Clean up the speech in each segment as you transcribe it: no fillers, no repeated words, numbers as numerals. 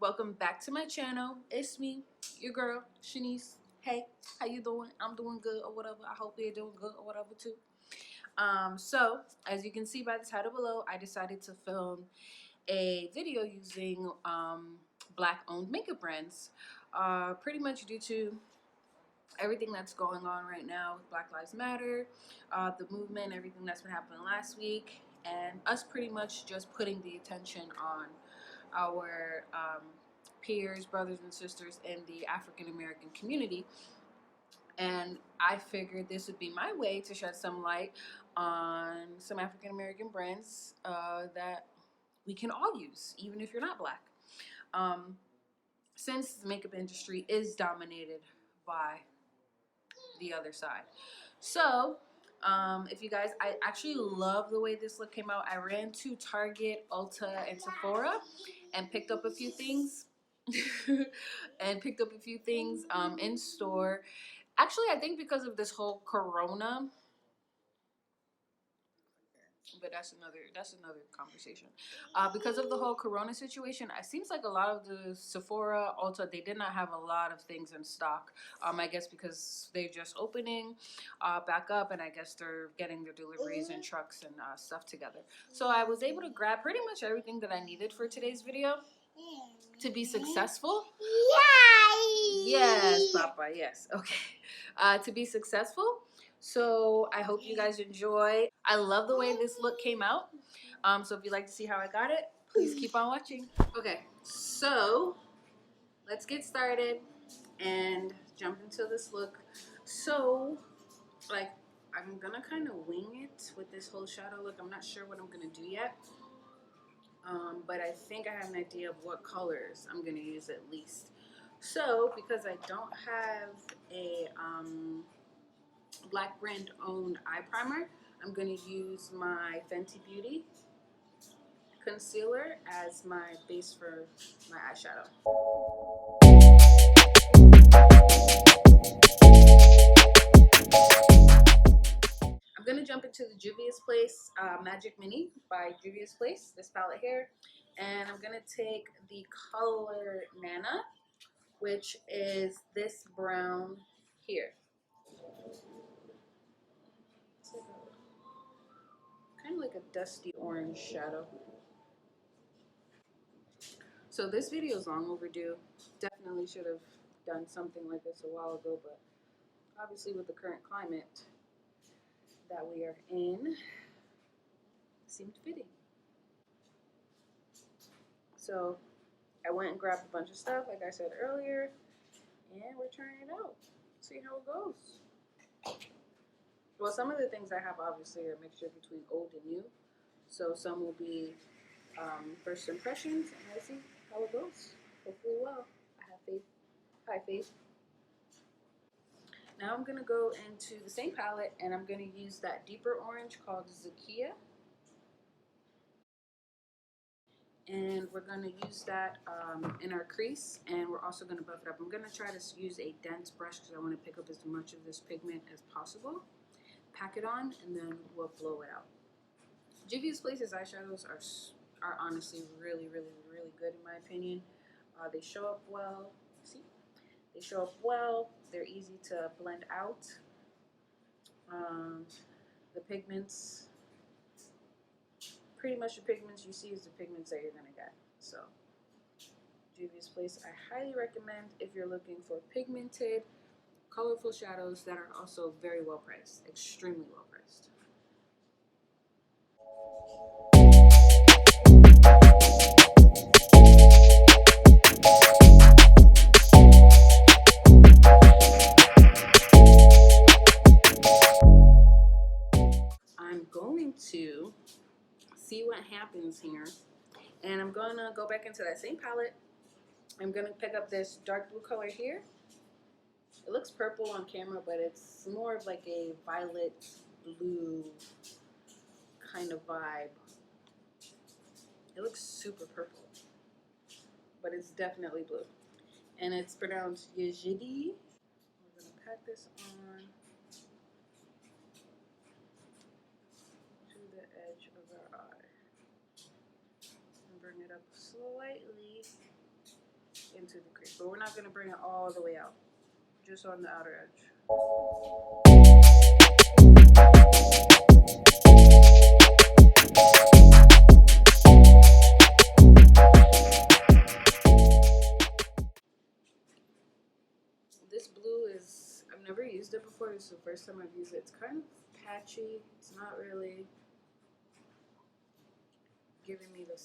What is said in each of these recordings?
welcome back to my channel. It's me, your girl, Shanice. Hey, how you doing? I'm doing good or whatever. I hope you're doing good or whatever too. So as you can see by the title below, I decided to film a video using Black-owned makeup brands. Pretty much due to everything that's going on right now with Black Lives Matter, the movement, everything that's been happening last week, and us pretty much just putting the attention on our peers, brothers and sisters in the African American community. And I figured this would be my way to shed some light on some African American brands that we can all use, even if you're not Black. Since the makeup industry is dominated by the other side. So, if you guys, I actually love the way this look came out. I ran to Target, Ulta, and Sephora and picked up a few things. In store. Actually, I think because of this whole corona, but that's another conversation. Because of the whole corona situation, it seems like a lot of the Sephora, Ulta, they did not have a lot of things in stock. I guess because they're just opening back up, and I guess they're getting their deliveries and trucks and stuff together. So I was able to grab pretty much everything that I needed for today's video to be successful. Yes, Papa, yes. Okay. To be successful. So I hope you guys enjoy. I love the way this look came out. So if you'd like to see how I got it, please keep on watching. Okay, so let's get started and jump into this look. So, like, I'm gonna kind of wing it with this whole shadow look. I'm not sure what I'm gonna do yet. But I think I have an idea of what colors I'm gonna use at least. So, because I don't have a Black brand owned eye primer, I'm going to use my Fenty Beauty concealer as my base for my eyeshadow. I'm going to jump into the Juvia's Place Magic Mini by Juvia's Place, this palette here. And I'm going to take the color Nana, which is this brown here. Kind of like a dusty orange shadow. So this video is long overdue. Definitely should have done something like this a while ago, but obviously with the current climate that we are in, seemed fitting. So I went and grabbed a bunch of stuff, like I said earlier, and we're trying it out. See how it goes. Well, some of the things I have obviously are a mixture between old and new. So some will be first impressions, and we'll see how it goes. Hopefully well. I have faith. High faith. Now I'm going to go into the same palette, and I'm going to use that deeper orange called Zakia. And we're going to use that in our crease, and we're also going to buff it up. I'm going to try to use a dense brush because I want to pick up as much of this pigment as possible. Pack it on, and then we'll blow it out. Juvia's Place's eyeshadows are honestly really, really, really good in my opinion. They show up well. See? They show up well. They're easy to blend out. The pigments, pretty much the pigments you see is the pigments that you're going to get. So, Juvia's Place, I highly recommend if you're looking for pigmented, colorful shadows that are also very well priced, extremely well priced. I'm going to see what happens here, and I'm going to go back into that same palette. I'm going to pick up this dark blue color here. It looks purple on camera, but it's more of like a violet blue kind of vibe. It looks super purple, but it's definitely blue. And it's pronounced Yejidi. We're going to pat this on to the edge of our eye. And bring it up slightly into the crease, but we're not going to bring it all the way out, just on the outer edge. This blue is, I've never used it before. This is the first time I've used it. It's kind of patchy. It's not really giving me the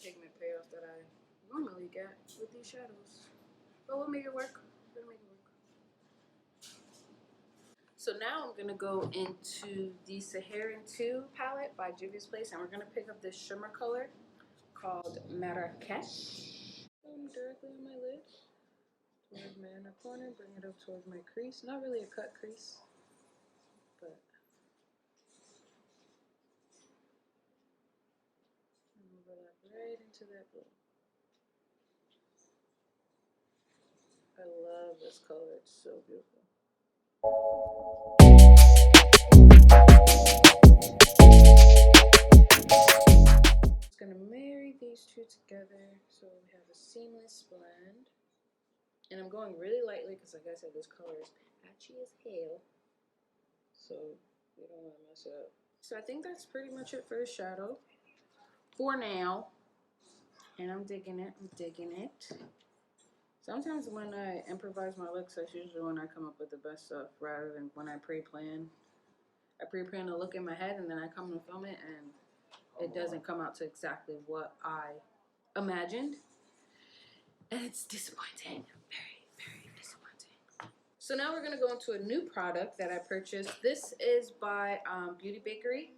pigment payoff that I normally get with these shadows. But we'll make it work. We'll make it work. So now I'm gonna go into the Saharan 2 palette by Juvia's Place, and we're gonna pick up this shimmer color called Marrakesh. Directly on my lid, towards my inner corner, bring it up towards my crease. Not really a cut crease, but overlap right into that blue. I love this color, it's so beautiful. Just gonna marry these two together so we have a seamless blend. And I'm going really lightly because, like I said, this color is patchy as hell, so we don't want to mess it up. So I think that's pretty much it for the shadow for now. And I'm digging it. I'm digging it. Sometimes when I improvise my looks, that's usually when I come up with the best stuff, rather than when I pre-plan. I pre-plan a look in my head, and then I come to film it, and it doesn't come out to exactly what I imagined. And it's disappointing. Very, very disappointing. So now we're going to go into a new product that I purchased. This is by Beauty Bakery.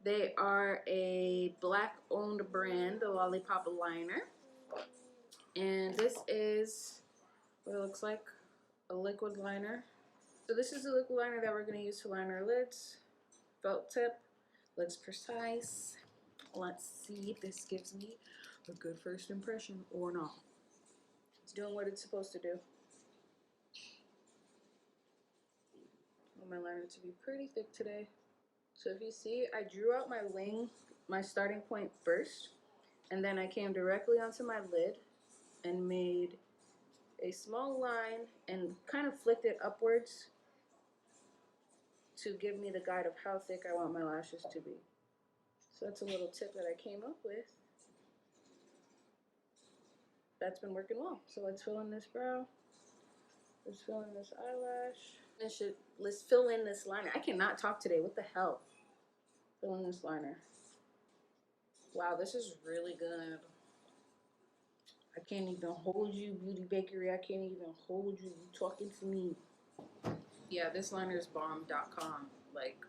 They are a black-owned brand, the Lollipop Liner. And this is what it looks like, a liquid liner. So this is the liquid liner that we're going to use to line our lids. Felt tip, looks precise. Let's see if this gives me a good first impression or not. It's doing what it's supposed to do. I want my liner to be pretty thick today. So if you see, I drew out my wing, my starting point first, and then I came directly onto my lid and made a small line and kind of flicked it upwards to give me the guide of how thick I want my lashes to be. So that's a little tip that I came up with. That's been working well. So let's fill in this brow. Let's fill in this eyelash. Let's fill in this liner. I cannot talk today. What the hell? Fill in this liner. Wow, this is really good. I can't even hold you, Beauty Bakery. I can't even hold you. You talking to me. Yeah, this liner is bomb.com. Like,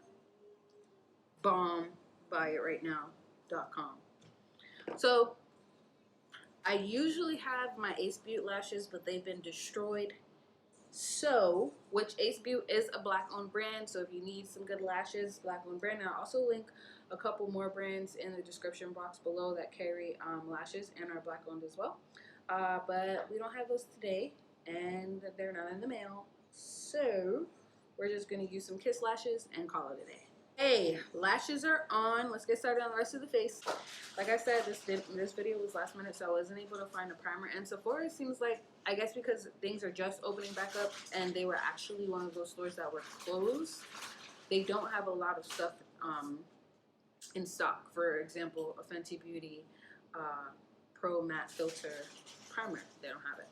bomb, buy it right now.com. So, I usually have my Ace Beauty lashes, but they've been destroyed. So, which Ace Beauty is a black-owned brand, so if you need some good lashes, black-owned brand. And I'll also link a couple more brands in the description box below that carry lashes and are black-owned as well. But we don't have those today, and they're not in the mail. So, we're just going to use some Kiss lashes and call it a day. Hey, lashes are on. Let's get started on the rest of the face. Like I said, this video was last minute, so I wasn't able to find a primer. And Sephora seems like, I guess because things are just opening back up, and they were actually one of those stores that were closed, they don't have a lot of stuff in stock. For example, a Fenty Beauty Pro Matte Filter Primer. They don't have it.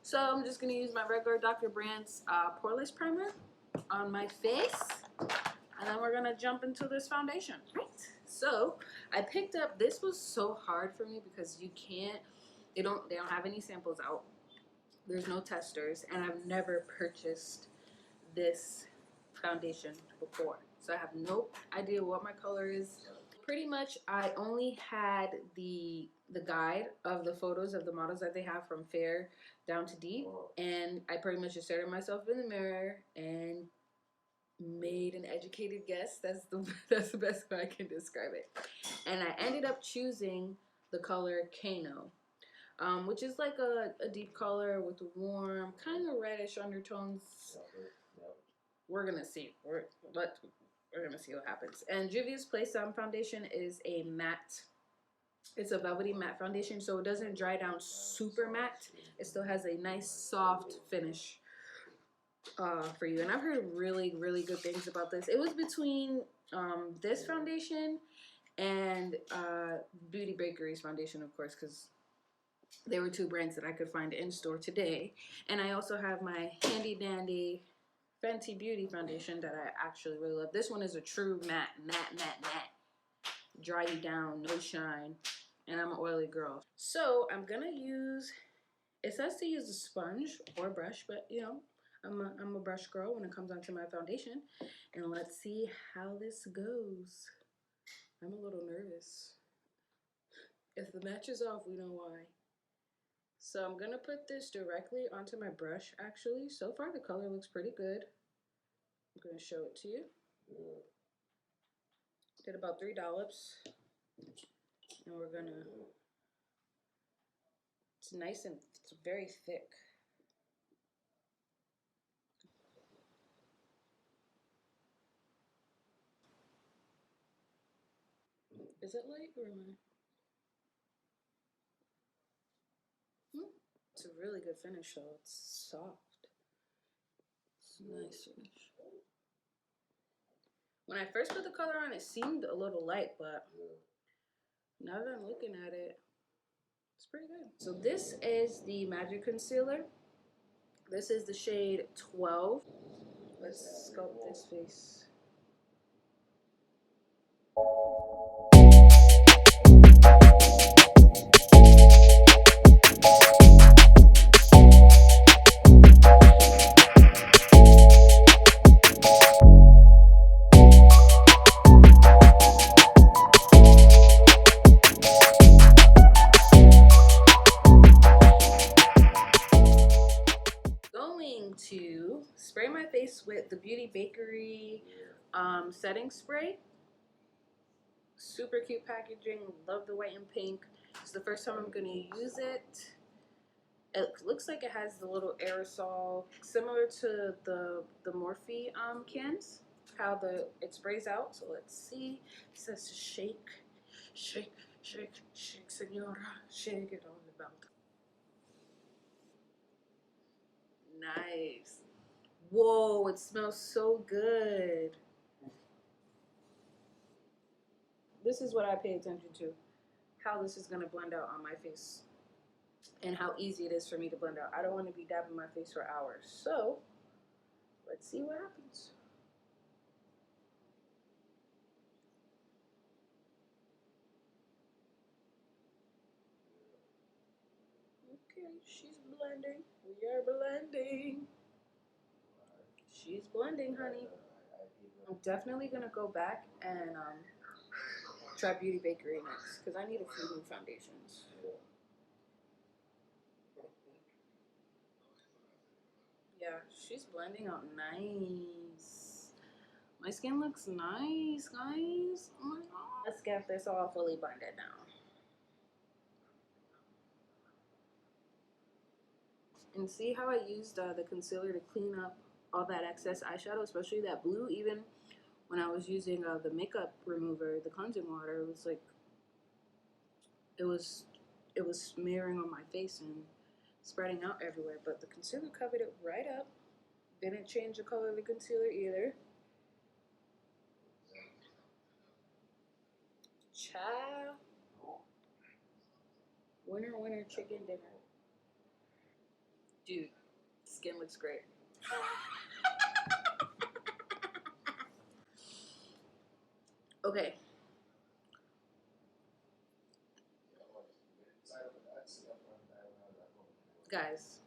So I'm just going to use my regular Dr. Brandt's Poreless Primer on my face. And then we're gonna jump into this foundation, right? So I picked up, this was so hard for me because you can't, they don't have any samples out. There's no testers, and I've never purchased this foundation before. So I have no idea what my color is. Pretty much I only had the guide of the photos of the models that they have from fair down to deep. And I pretty much just stared at myself in the mirror and made an educated guess. That's the best way I can describe it. And I ended up choosing the color Kano, which is like a deep color with warm, kind of reddish undertones. We're gonna see. We're gonna see what happens. And Juvia's Place foundation is a matte It's a velvety matte foundation, so it doesn't dry down super matte. It still has a nice soft finish for you. And I've heard really, really good things about this. It was between this foundation and Beauty Bakery's foundation, of course, because they were two brands that I could find in store today. And I also have my handy dandy Fenty Beauty foundation that I actually really love. This one is a true matte. Dry you down, no shine. And I'm an oily girl. So I'm gonna use, it says to use a sponge or brush, but you know, I'm a brush girl when it comes onto my foundation. And let's see how this goes. I'm a little nervous. If the match is off, we know why. So I'm gonna put this directly onto my brush actually. So far the color looks pretty good. I'm gonna show it to you. Did about 3 dollops. And we're gonna, it's nice and it's very thick. Is it light or am I? It's a really good finish though. It's soft. It's a nice finish. When I first put the color on, it seemed a little light, but now that I'm looking at it, it's pretty good. So this is the Magic Concealer. This is the shade 12. Let's sculpt this face. Going to spray my face with the Beauty Bakery setting spray. Super cute packaging. Love the white and pink. It's the first time I'm going to use it. It looks like it has the little aerosol, similar to the Morphe cans, how it sprays out. So let's see. It says to shake, shake, shake, shake, senora, shake it all about. Nice. Whoa, it smells so good. This is what I pay attention to, how this is gonna blend out on my face and how easy it is for me to blend out. I don't want to be dabbing my face for hours. So let's see what happens. Okay, she's blending. We are blending. She's blending, honey. I'm definitely gonna go back and try Beauty Bakery next because I need a few new foundations. Yeah, she's blending out nice. My skin looks nice, guys. Oh my god. Let's get this all fully blended now. And see how I used the concealer to clean up all that excess eyeshadow, especially that blue. Even when I was using the makeup remover, the cleansing water, it was like, it was smearing on my face and spreading out everywhere. But the concealer covered it right up. Didn't change the color of the concealer either. Child. Winner, winner, chicken dinner. Dude, skin looks great. Okay. Guys,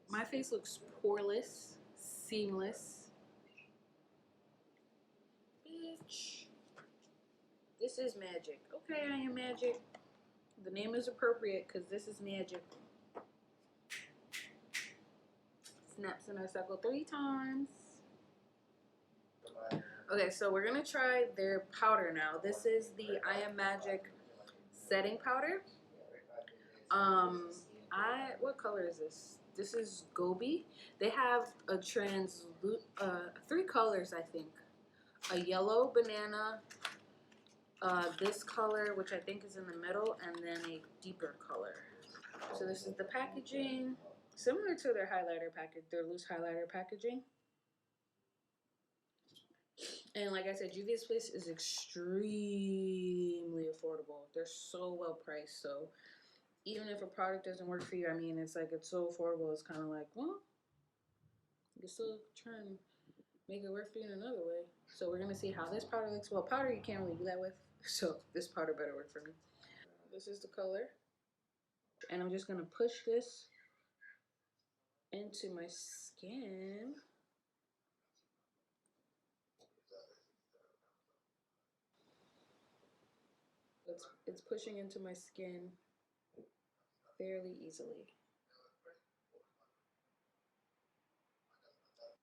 my face looks poreless, seamless. Bitch. This is magic. Okay, I am magic. The name is appropriate because this is magic. Snaps in a circle 3 times. Okay, so we're gonna try their powder now. This is the I Am Magic setting powder. What color is this? This is Gobi. They have a 3 colors, I think. A yellow banana, this color, which I think is in the middle, and then a deeper color. So this is the packaging, similar to their highlighter package, their loose highlighter packaging. And like I said, Juvia's Place is extremely affordable. They're so well priced. So even if a product doesn't work for you, I mean, it's like it's so affordable. It's kind of like, well, you can still try and make it work for you in another way. So we're gonna see how this powder looks. Well, powder you can't really do that with, so this powder better work for me. This is the color, and I'm just gonna push this into my skin. It's pushing into my skin fairly easily.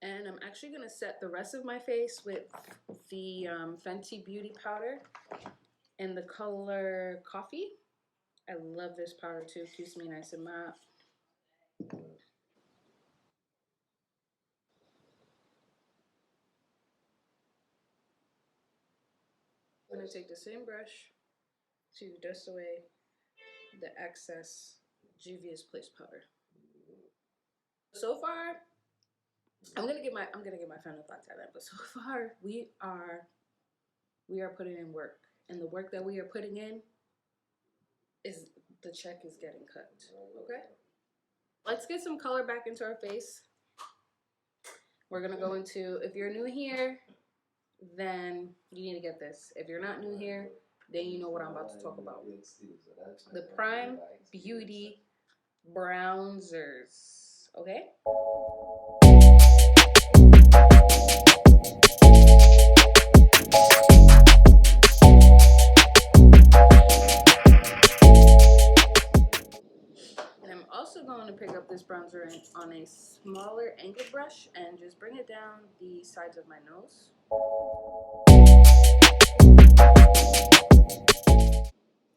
And I'm actually gonna set the rest of my face with the Fenty Beauty powder in the color Coffee. I love this powder too, keeps me nice and matte. I'm gonna take the same brush to dust away the excess Juvia's Place powder. So far, I'm gonna get my final thoughts on it. But so far, we are putting in work, and the work that we are putting in is the check is getting cut. Okay, let's get some color back into our face. We're gonna go into, if you're new here, then you need to get this. If you're not new here, then you know what I'm about to talk about. The Prime Beauty Bronzers. Okay? And I'm also going to pick up this bronzer on a smaller angled brush and just bring it down the sides of my nose.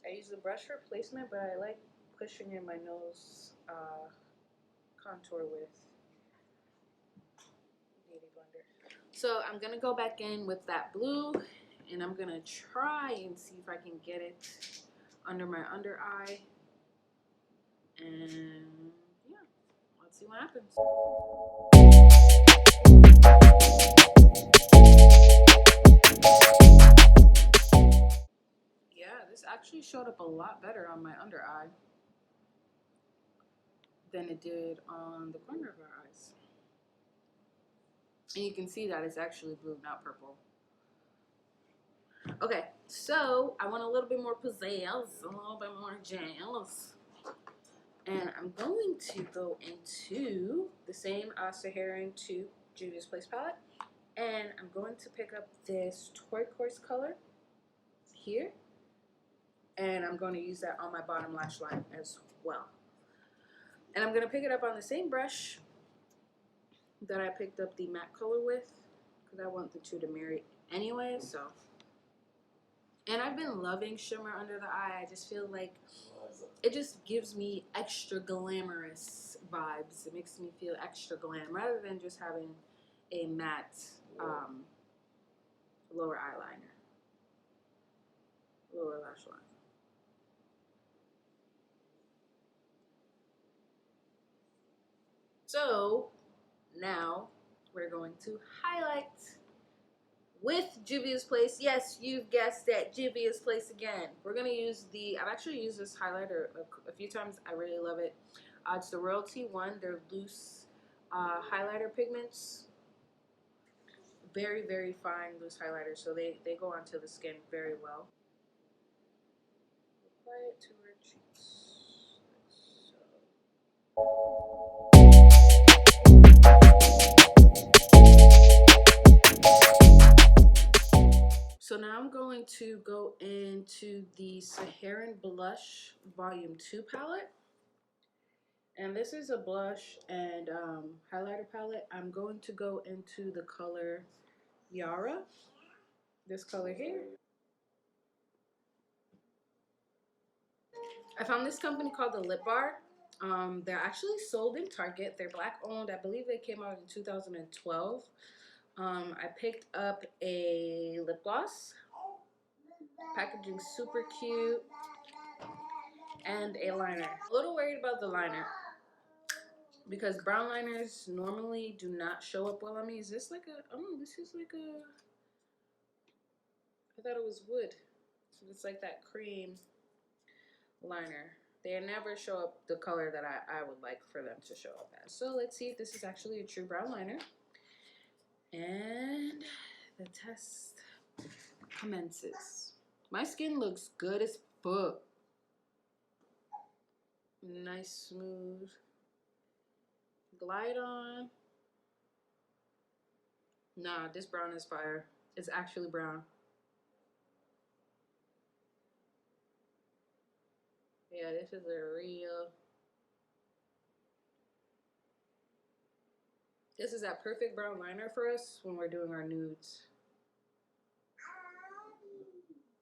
I use the brush for placement, but I like pushing in my nose contour with Beauty Blender. So I'm gonna go back in with that blue, and I'm gonna try and see if I can get it under my under eye. And yeah, let's see what happens. Yeah, this actually showed up a lot better on my under eye than it did on the corner of our eyes. And you can see that it's actually blue, not purple. Okay, so I want a little bit more pizzazz, a little bit more jazz. And I'm going to go into the same Saharan 2 Juvia's Place palette. And I'm going to pick up this turquoise color here. And I'm going to use that on my bottom lash line as well. And I'm going to pick it up on the same brush that I picked up the matte color with, because I want the two to marry anyway, so. And I've been loving shimmer under the eye. I just feel like it just gives me extra glamorous vibes. It makes me feel extra glam rather than just having a matte lower eyeliner, lower lash line. So now we're going to highlight with Juvia's Place. Yes, you've guessed it, Juvia's Place again. We're gonna use I've actually used this highlighter a few times. I really love it. It's the Royalty One. They're loose highlighter pigments. Very, very fine loose highlighters, so they go onto the skin very well. Apply it to our cheeks, so now I'm going to go into the Saharan Blush Volume 2 palette. And this is a blush and highlighter palette. I'm going to go into the color Yara, this color here. I found this company called the Lip Bar. They're actually sold in Target. They're Black owned. I believe they came out in 2012. I picked up a lip gloss. Packaging super cute. And a liner. A little worried about the liner because brown liners normally do not show up well on me. Is this like a, oh, this is like a, I thought it was wood. It's like that cream liner. They never show up the color that I would like for them to show up as. So let's see if this is actually a true brown liner. And the test commences. My skin looks good as fuck. Nice, smooth. Glide on. Nah, this brown is fire. It's actually brown. Yeah, this is a real. This is that perfect brown liner for us when we're doing our nudes.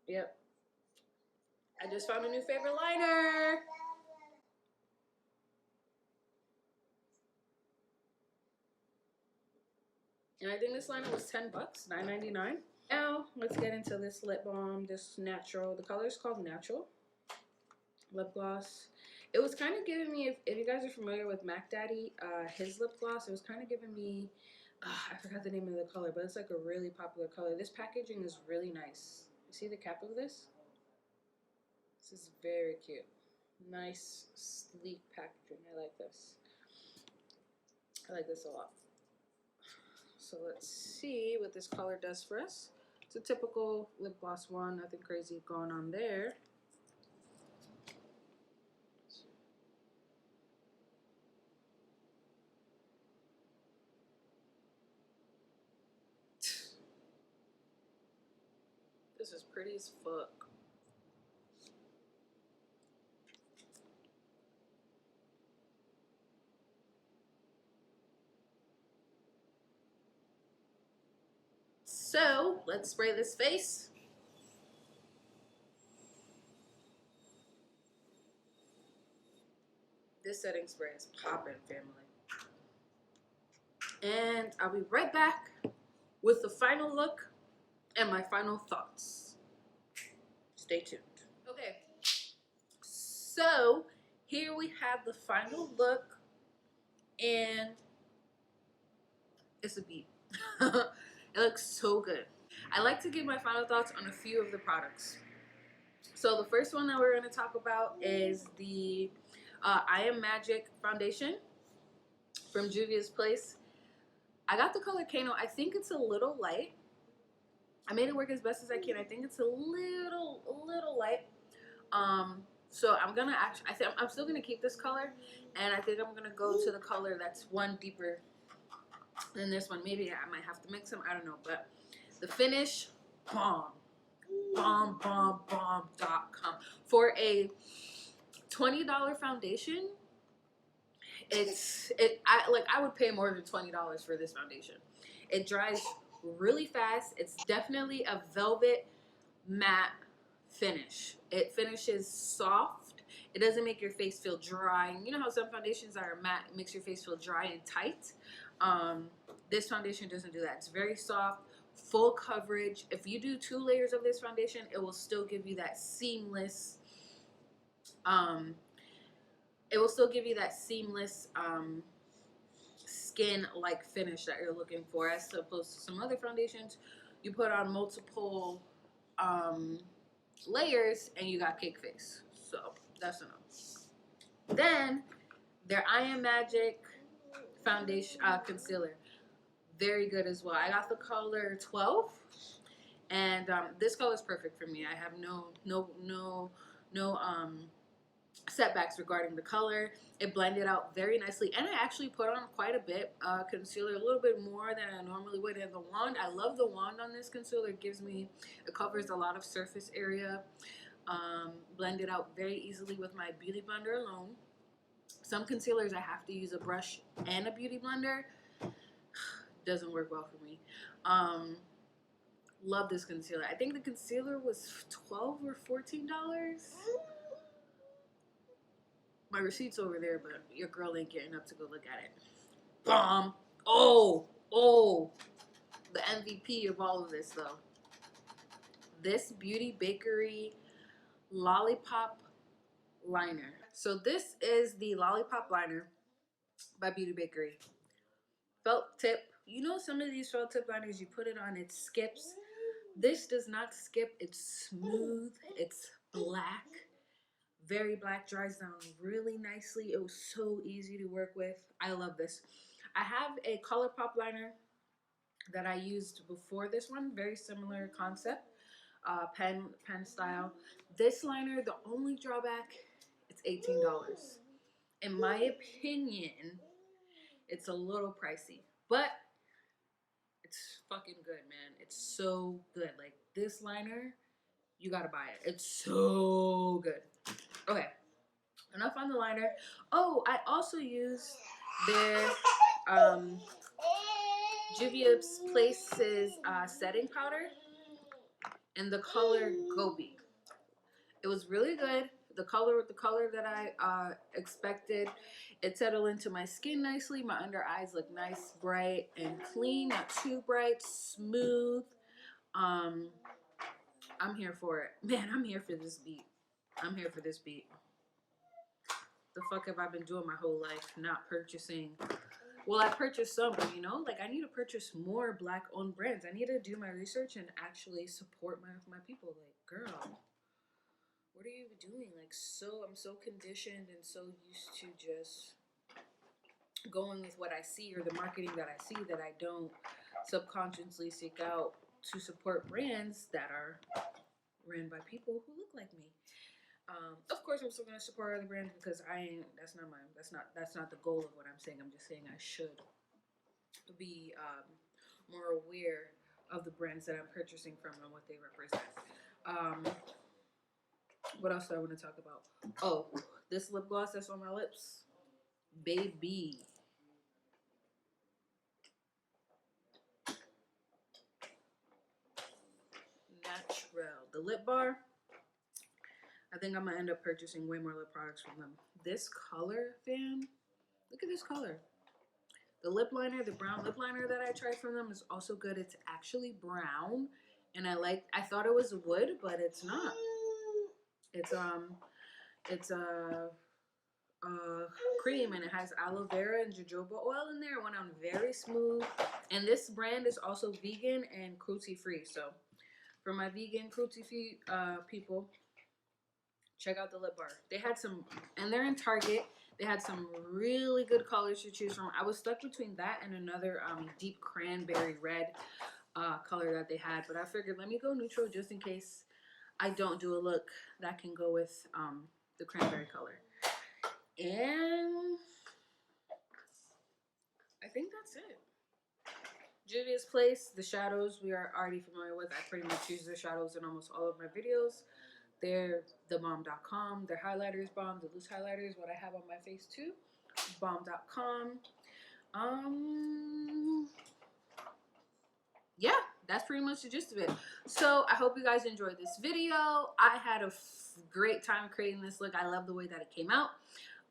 Yep. I just found a new favorite liner. And I think this liner was 10 bucks, $9.99. Now, let's get into this lip balm, this natural. The color is called Natural lip gloss. It was kind of giving me, if you guys are familiar with Mac Daddy, his lip gloss, it was kind of giving me, I forgot the name of the color, but it's like a really popular color. This packaging is really nice. You see the cap of this? This is very cute. Nice, sleek packaging. I like this. I like this a lot. So let's see what this color does for us. It's a typical lip gloss one, nothing crazy going on there. This is pretty as fuck. So let's spray this face. This setting spray is popping, family. And I'll be right back with the final look and my final thoughts. Stay tuned. Okay, so here we have the final look, and it's a beat. It looks so good. I like to give my final thoughts on a few of the products. So the first one that we're going to talk about is the I Am Magic foundation from Juvia's Place. I got the color Kano. I think it's a little light. I made it work as best as I can. I think it's a little light. So I'm gonna I'm still gonna keep this color, and I think I'm gonna go to the color that's one deeper than this one. Maybe I might have to mix them. I don't know, but the finish, bomb, bomb.com for a $20 foundation. I would pay more than $20 for this foundation. It dries really fast. It's definitely a velvet matte finish. It finishes soft. It doesn't make your face feel dry. You know how some foundations are matte, it makes your face feel dry and tight. This foundation doesn't do that. It's very soft, full coverage. If you do 2 layers of this foundation, it will still give you that seamless skin-like finish that you're looking for, as opposed to some other foundations you put on multiple layers and you got cake face. So that's enough. Then their I Am Magic foundation concealer, very good as well. I got the color 12, and this color is perfect for me. I have no setbacks regarding the color. It blended out very nicely, and I actually put on quite a bit concealer, a little bit more than I normally would. And the wand, I love the wand on this concealer. It covers a lot of surface area. Blended out very easily with my beauty blender alone. Some concealers I have to use a brush and a beauty blender. Doesn't work well for me. Love this concealer. I think the concealer was $12 or $14. My receipt's over there, but your girl ain't getting up to go look at it. Bomb. Oh, the MVP of all of this, though. this Beauty Bakery Lollipop Liner. So this is the Lollipop Liner by Beauty Bakery. Felt tip. You know, some of these felt tip liners, you put it on, it skips. This does not skip. It's smooth. It's black. Very black. Dries down really nicely. It was so easy to work with. I love this. I have a ColourPop liner that I used before this one. Very similar concept. Pen style. This liner, the only drawback, it's $18. In my opinion, it's a little pricey, but it's fucking good, man. It's so good. Like, this liner, you gotta buy it. It's so good. Okay, enough on the liner. Oh, I also use their Juvia's Places setting powder in the color Gobi. It was really good. The color that I expected. It settled into my skin nicely. My under eyes look nice, bright, and clean. Not too bright, smooth. I'm here for it. Man, I'm here for this beat. I'm here for this beat. The fuck have I been doing my whole life? Not purchasing. Well, I purchased some, but you know, like, I need to purchase more black-owned brands. I need to do my research and actually support my people. Like, girl, what are you doing? Like, I'm so conditioned and so used to just going with what I see or the marketing that I see that I don't subconsciously seek out to support brands that are ran by people who look like me. Of course, I'm still gonna support other brands because that's not the goal of what I'm saying. I'm just saying I should be more aware of the brands that I'm purchasing from and what they represent. What else do I want to talk about? Oh, this lip gloss that's on my lips, baby. Natural. The lip bar. I think I'm gonna end up purchasing way more lip products from them. This color, fam. Look at this color. The lip liner, the brown lip liner that I tried from them is also good. It's actually brown, and I thought it was wood, but it's not. It's cream, and it has aloe vera and jojoba oil in there. It went on very smooth. And this brand is also vegan and cruelty free. So for my vegan cruelty free people, check out the lip bar. They had some, and they're in Target. They had some really good colors to choose from. I was stuck between that and another deep cranberry red color that they had, but I figured let me go neutral just in case I don't do a look that can go with the cranberry color. And I think that's it. Juvia's Place, the shadows we are already familiar with. I pretty much use the shadows in almost all of my videos. They're thebomb.com. Their highlighter is bomb. The loose highlighter is what I have on my face too. Bomb.com. Yeah, that's pretty much the gist of it. So I hope you guys enjoyed this video. I had a great time creating this look. I love the way that it came out.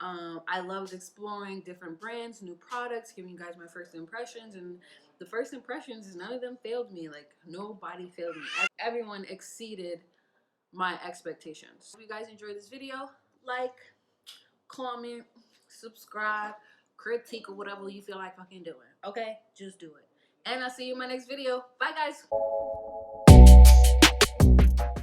I loved exploring different brands, new products, giving you guys my first impressions. And the first impressions is none of them failed me. Like, nobody failed me. Everyone exceeded my expectations. If you guys enjoyed this video, like, comment, subscribe, critique, or whatever you feel like fucking doing. Okay? Just do it. And I'll see you in my next video. Bye, guys.